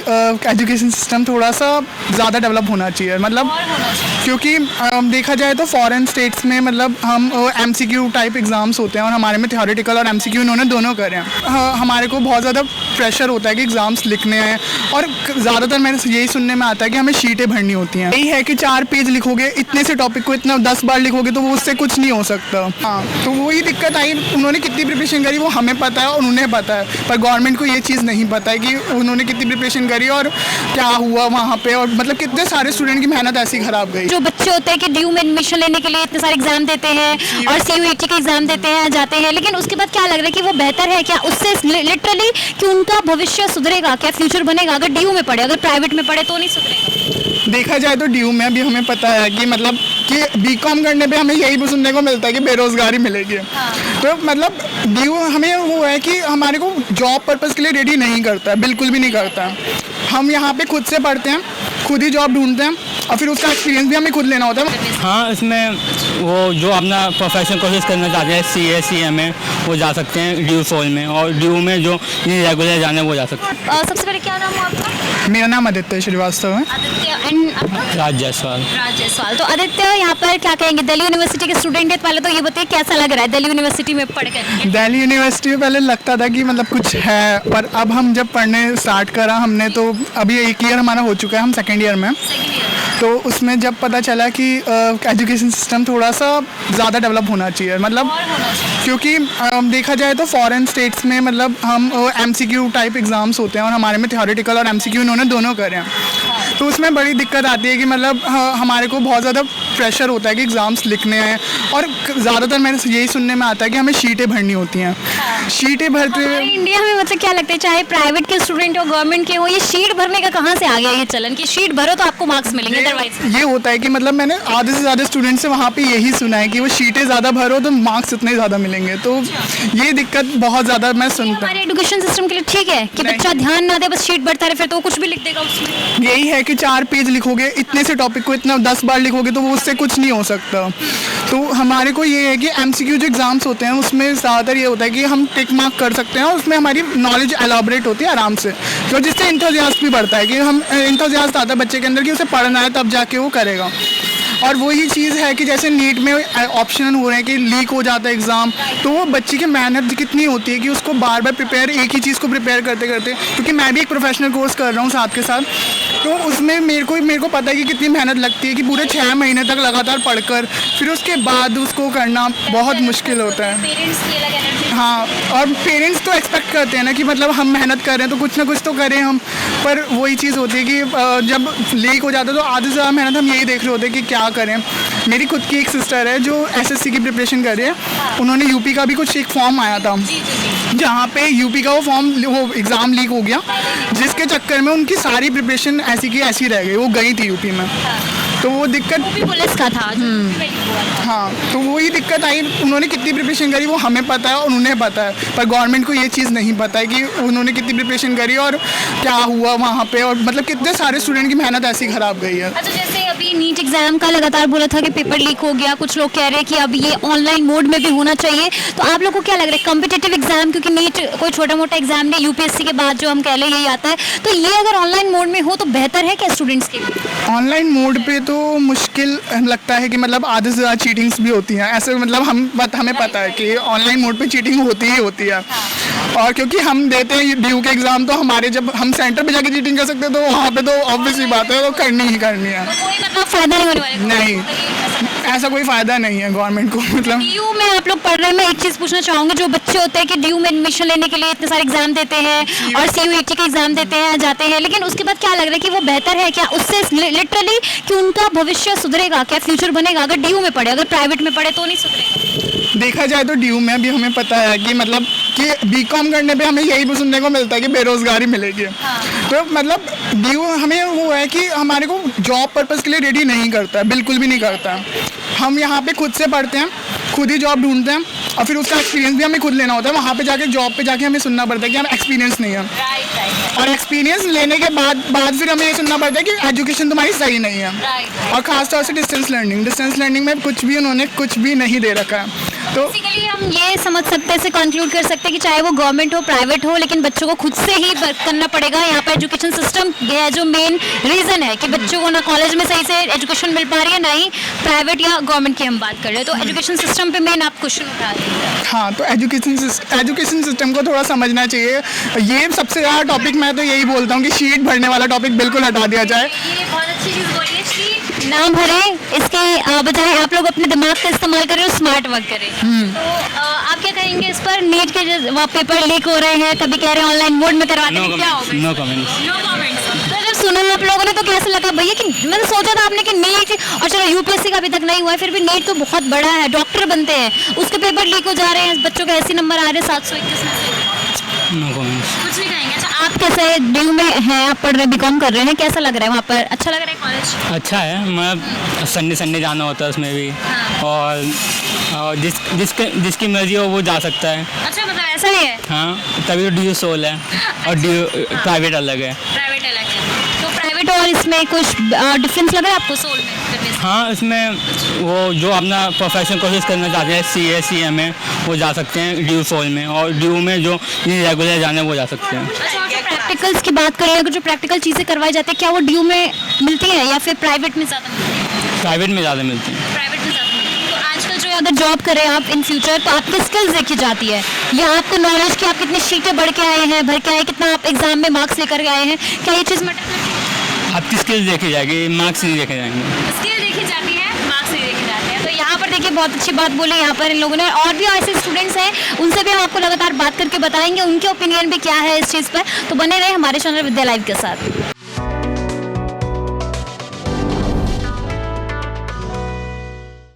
Education system थोड़ा सा ज़्यादा डेवलप होना चाहिए, मतलब क्योंकि देखा जाए तो फॉरेन स्टेट्स में मतलब हम एमसीक्यू टाइप एग्ज़ाम्स होते हैं और हमारे में थ्योरेटिकल और एमसीक्यू इन्होंने दोनों करे हैं। हमारे को बहुत ज़्यादा प्रेशर होता है कि एग्ज़ाम्स लिखने हैं और ज़्यादातर मैंने यही सुनने में आता है कि हमें शीटें भरनी होती हैं। यही है कि 4 पेज लिखोगे, इतने से टॉपिक को इतना 10 बार लिखोगे तो वो उससे कुछ नहीं हो सकता। हाँ, तो वही दिक्कत आई। उन्होंने कितनी प्रिपरेशन करी वो हमें पता है और उन्हें पता है, पर गवर्नमेंट को ये चीज़ नहीं पता है कि उन्होंने कितनी प्रिपरेशन करी और क्या हुआ वहाँ पे, और मतलब कितने सारे स्टूडेंट की मेहनत ऐसी खराब गई। जो बच्चे होते हैं कि ड्यू में एडमिशन लेने के लिए इतने सारे एग्जाम देते हैं और CUET के एग्जाम देते हैं, जाते हैं, लेकिन उसके बाद क्या लग रहा है कि वो बेहतर है क्या उससे लिटरली कि उनका भविष्य सुधरेगा क्या, फ्यूचर बनेगा? अगर ड्यू में पढ़े, अगर प्राइवेट में पढ़े तो नहीं सुधरेगा। देखा जाए तो ड्यू में भी हमें पता है कि मतलब कि बीकॉम करने पे हमें यही सुनने को मिलता है कि बेरोजगारी मिलेगी। तो मतलब ड्यू हमें वो है कि हमारे को जॉब पर्पस के लिए रेडी नहीं करता है, बिल्कुल भी नहीं करता है। हम यहाँ पे खुद से पढ़ते हैं, खुद ही जॉब ढूंढते हैं और फिर उसका एक्सपीरियंस भी हमें खुद लेना होता है। हाँ, इसमें वो जो अपना प्रोफेशनल कोर्सेज करना चाहते हैं CA CMA वो जा सकते हैं ड्यू सोल में, और ड्यू में जो रेगुलर जाना है वो जा सकते हैं। सबसे पहले क्या नाम है आपका? मेरा नाम आदित्य श्रीवास्तव है। आदित्य। एंड आपका? राज जायसवाल। राज जायसवाल। तो आदित्य यहाँ पर क्या कहेंगे, दिल्ली यूनिवर्सिटी के स्टूडेंट है, पहले तो ये बताइए कैसा लग रहा है दिल्ली यूनिवर्सिटी में पढ़ कर? दिल्ली यूनिवर्सिटी में पहले लगता था कि मतलब कुछ है, पर अब हम जब पढ़ने स्टार्ट करा हमने, तो अभी 1 ईयर हमारा हो चुका है, हम 2nd ईयर में। तो उसमें जब पता चला कि एजुकेशन सिस्टम थोड़ा सा ज़्यादा डेवलप होना चाहिए, मतलब क्योंकि देखा जाए तो फॉरेन स्टेट्स में मतलब हम एमसीक्यू टाइप एग्ज़ाम्स होते हैं और हमारे में थ्योरेटिकल और एमसीक्यू इन्होंने दोनों करे हैं। तो उसमें बड़ी दिक्कत आती है कि मतलब हमारे को बहुत ज़्यादा प्रेशर होता है कि एग्ज़ाम्स लिखने हैं और ज़्यादातर मैंने यही सुनने में आता है कि हमें शीटें भरनी होती हैं। शीटें भरते हुए इंडिया में मतलब क्या लगता है, चाहे प्राइवेट के स्टूडेंट हो गवर्नमेंट के हो, ये शीट भरने का कहाँ से आ गया ये चलन कि शीट भरो तो आपको मार्क्स मिलेंगे? ये होता है कि मतलब मैंने आधे से ज़्यादा स्टूडेंट से वहाँ पे यही सुना है कि वो शीटें ज़्यादा भरो तो मार्क्स इतने ज़्यादा मिलेंगे। तो ये दिक्कत बहुत ज़्यादा मैं सुनता हूँ। हमारे एजुकेशन सिस्टम के लिए ठीक है कि बच्चा ध्यान ना दे, बस शीट भरता रहे, फिर तो वो कुछ भी लिख देगा उसमें। यही है कि 4 पेज लिखोगे, इतने से टॉपिक को इतना 10 बार लिखोगे तो वो उससे कुछ नहीं हो सकता। तो हमारे को ये है कि एमसीक्यू जो एग्ज़ाम्स होते हैं उसमें ज़्यादातर ये होता है कि हम टिक मार्क कर सकते हैं और उसमें हमारी नॉलेज एलाबरेट होती है आराम से, तो जिससे इंथुजियास्ट भी बढ़ता है कि हम इंथुजियास्ट आता है बच्चे के अंदर कि उसे पढ़ना है तब जाके वो करेगा। और वही चीज़ है कि जैसे नीट में ऑप्शन हो रहे हैं कि लीक हो जाता है एग्ज़ाम, तो वो बच्चे की मेहनत कितनी होती है कि उसको बार बार प्रिपेयर, एक ही चीज़ को प्रिपेयर करते करते, क्योंकि मैं भी एक प्रोफेशनल कोर्स कर रहा हूँ साथ के साथ, तो उसमें मेरे को पता है कि कितनी मेहनत लगती है कि पूरे 6 महीने तक लगातार पढ़कर फिर उसके बाद उसको करना बहुत मुश्किल होता है। हाँ, और पेरेंट्स तो एक्सपेक्ट करते हैं ना कि मतलब हम मेहनत कर रहे हैं तो कुछ ना कुछ तो करें हम, पर वही चीज़ होती है कि जब लीक हो जाता है तो आधे से ज़्यादा मेहनत हम यही देख रहे होते हैं कि क्या करें। मेरी खुद की एक सिस्टर है जो SSC की प्रिपरेशन कर रही है, उन्होंने यूपी का भी कुछ एक फॉर्म आया था जहाँ पे यूपी का वो एग्ज़ाम लीक हो गया, जिसके चक्कर में उनकी सारी प्रिपरेशन ऐसी की ऐसी रह गई, वो गई थी यूपी में। तो वो दिक्कत भी पुलिस का था। हाँ, तो वही दिक्कत आई। उन्होंने कितनी प्रिपरेशन करी वो हमें पता है और उन्हें पता है, पर गवर्नमेंट को ये चीज़ नहीं पता है कि उन्होंने कितनी प्रिपरेशन करी और क्या हुआ वहाँ पे, और मतलब कितने सारे स्टूडेंट की मेहनत ऐसी खराब गई है। अच्छा, जैसे अभी नीट एग्जाम का लगातार बोला था कि पेपर लीक हो गया, कुछ लोग कह रहे हैं कि अब ये ऑनलाइन मोड में भी होना चाहिए, तो आप लोग को क्या लग रहा है कॉम्पिटिटिव एग्जाम, क्योंकि नीट कोई छोटा मोटा एग्जाम नहीं, UPSC के बाद जो हम कह लें यही आता है, तो ये अगर ऑनलाइन मोड में हो तो बेहतर है क्या स्टूडेंट्स के लिए? ऑनलाइन मोड पे तो मुश्किल लगता है कि मतलब आधे से ज़्यादा चीटिंग्स भी होती हैं ऐसे, मतलब हमें पता है कि ऑनलाइन मोड पे चीटिंग होती ही होती है। और क्योंकि हम देते हैं ड्यू के एग्ज़ाम, तो हमारे जब हम सेंटर पे जाके चीटिंग कर सकते हैं तो वहाँ पे तो ऑब्वियसली बात है वो करनी ही करनी है। कोई मतलब फायदा नहीं होने वाला? नहीं, ऐसा कोई फ़ायदा नहीं है गवर्नमेंट को। मतलब ड्यू में आप लोग पढ़ रहे हैं, मैं एक चीज़ पूछना चाहूँगी, जो बच्चे होते हैं कि ड्यू में एडमिशन लेने के लिए इतने सारे एग्जाम देते हैं और CUET के एग्जाम देते हैं, जाते हैं, लेकिन उसके बाद क्या लग रहा है कि वो बेहतर है क्या उससे लिटरली कि उनका भविष्य सुधरेगा क्या, फ्यूचर बनेगा? अगर ड्यू में पढ़े, अगर प्राइवेट में पढ़े तो नहीं सुधरेगा? देखा जाए तो ड्यू में भी हमें पता है कि मतलब कि बीकॉम करने पे हमें यही सुनने को मिलता है कि बेरोजगारी मिलेगी। तो मतलब ड्यू हमें वो है कि हमारे को जॉब पर्पस के लिए रेडी नहीं करता है, बिल्कुल भी नहीं करता। हम यहाँ पे खुद से पढ़ते हैं, खुद ही जॉब ढूंढते हैं और फिर उसका एक्सपीरियंस भी हमें खुद लेना होता है। वहाँ पे जाके जॉब पे जाके हमें सुनना पड़ता है कि हमें एक्सपीरियंस नहीं है, और एक्सपीरियंस लेने के बाद फिर हमें ये सुनना पड़ता है कि एजुकेशन तुम्हारी सही नहीं है। और ख़ासतौर से डिस्टेंस लर्निंग में कुछ भी उन्होंने कुछ भी नहीं दे रखा है। तो बेसिकली हम ये समझ सकते हैं, से कंक्लूड कर सकते हैं कि चाहे वो गवर्नमेंट हो प्राइवेट हो, लेकिन बच्चों को खुद से ही वर्क करना पड़ेगा। यहाँ पर एजुकेशन सिस्टम है जो मेन रीज़न है कि बच्चों को ना कॉलेज में सही से एजुकेशन मिल पा रही है, ना ही प्राइवेट या गवर्नमेंट की हम बात कर रहे हैं। तो एजुकेशन सिस्टम पे मेन आप क्वेश्चन उठा रहे हैं। हाँ, तो एजुकेशन सिस्टम को थोड़ा समझना चाहिए। ये सबसे ज़्यादा टॉपिक मैं तो यही बोलता हूँ कि शीट भरने वाला टॉपिक बिल्कुल हटा दिया जाए। ये बहुत अच्छी चीज़ बोली है, शीट ना भरें, इसके बजाय आप लोग अपने दिमाग का इस्तेमाल करें और स्मार्ट वर्क करें। तो आप क्या कहेंगे इस पर? नीट के जो पेपर लीक हो रहे हैं, कभी कह रहे हैं ऑनलाइन मोड में करवाते हैं, क्या होगा? No comments. No comments. तो जब सुना आप लोगों ने तो कैसा लगा भैया? कि मैंने सोचा था आपने कि नीट, और चलो यूपीएससी का अभी तक नहीं हुआ है, फिर भी नीट तो बहुत बड़ा है, डॉक्टर बनते हैं, उसके पेपर लीक हो जा रहे हैं, बच्चों के ऐसे नंबर आ रहे हैं 721 में से। No comments. कुछ नहीं कहेंगे। अच्छा, आप कैसे ड्यू में हैं, आप पढ़ रहे, बीकॉम कर रहे हैं, कैसा लग रहा है वहाँ पर? अच्छा लग रहा है कॉलेज? अच्छा है, मतलब संडे जाना होता है उसमें भी, और जिसकी मर्जी हो वो जा सकता है। अच्छा, मतलब ऐसा ही है? हाँ, तभी तो ड्यू सोल है और ड्यू प्राइवेट अलग है। प्राइवेट अलग है, तो प्राइवेट और इसमें कुछ डिफरेंस लग रहा है आपको सोल में? हाँ, इसमें वो जो अपना प्रोफेशनल कोर्सेज करना चाहते हैं CA CMA वो जा सकते हैं ड्यू सोल में, और ड्यू में जो रेगुलर जाने वो जा सकते हैं। अच्छा, और जो प्रैक्टिकल्स की बात करें, अगर जो प्रैक्टिकल चीज़ें करवाई जाती है, क्या वो ड्यू में मिलती है या फिर प्राइवेट में ज़्यादा मिलती है? प्राइवेट में ज़्यादा मिलती हैं। प्राइवेट में ज़्यादा मिलती है। तो आजकल जो अगर जॉब करें आप इन फ्यूचर, तो आपकी स्किल्स देखी जाती है या आपको नॉलेज की, आप कितनी शीटें बढ़ के आए हैं, भर के आए, कितना आप एग्जाम में मार्क्स लेकर आए हैं, क्या ये चीज़ मैटर करती है? आपकी स्किल्स देखी जाएगी, मार्क्स नहीं देखे जाएंगे। स्किल देखी जाती है, मार्क्स नहीं देखे जाते हैं। तो यहाँ पर देखिए बहुत अच्छी बात बोली यहाँ पर इन लोगों ने, और भी ऐसे स्टूडेंट्स हैं, उनसे भी हम आपको लगातार बात करके बताएंगे उनके ओपिनियन भी क्या है इस चीज़ पर। तो बने रहे हमारे चैनल विद्या लाइव के साथ।